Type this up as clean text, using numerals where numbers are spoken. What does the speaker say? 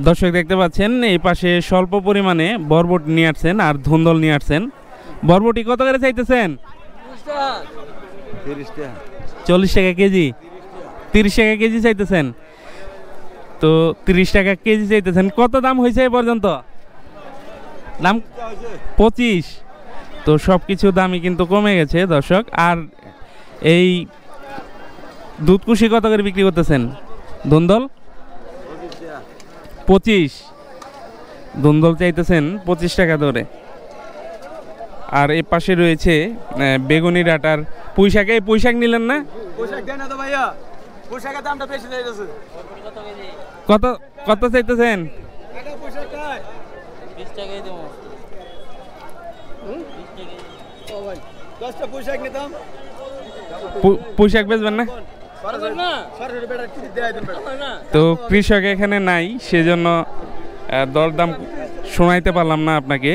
দর্শক দেখতে পাচ্ছেন এই পাশে স্বল্প পরিমাণে বরবটি নিয়ে আসছেন আর ধুন্দল নিয়ে আসছেন। বরবটি কত করে চাইতেছেন? 40 টাকা কেজি। 30 টাকা কেজি চাইতেছেন, তো 30 টাকা কেজি চাইতেছেন। কত দাম হয়েছে এ পর্যন্ত? দাম 25। তো সব কিছু দামই কিন্তু কমে গেছে দর্শক। আর এই দুধকুশি কত করে বিক্রি করতেছেন? ধুন্দল 25। ধুন্দল চাইতেছেন 25 টাকা ধরে। আর এ পাশে রয়েছে বেগুনি ডাটার পুঁইশাক। এই পুঁইশাক নিলেন না? কত কত চাইতেছেন? পুঁইশাক বেচবেন না? তো কৃষক এখানে নাই, সেজন্য দরদাম শোনাইতে পারলাম না আপনাকে।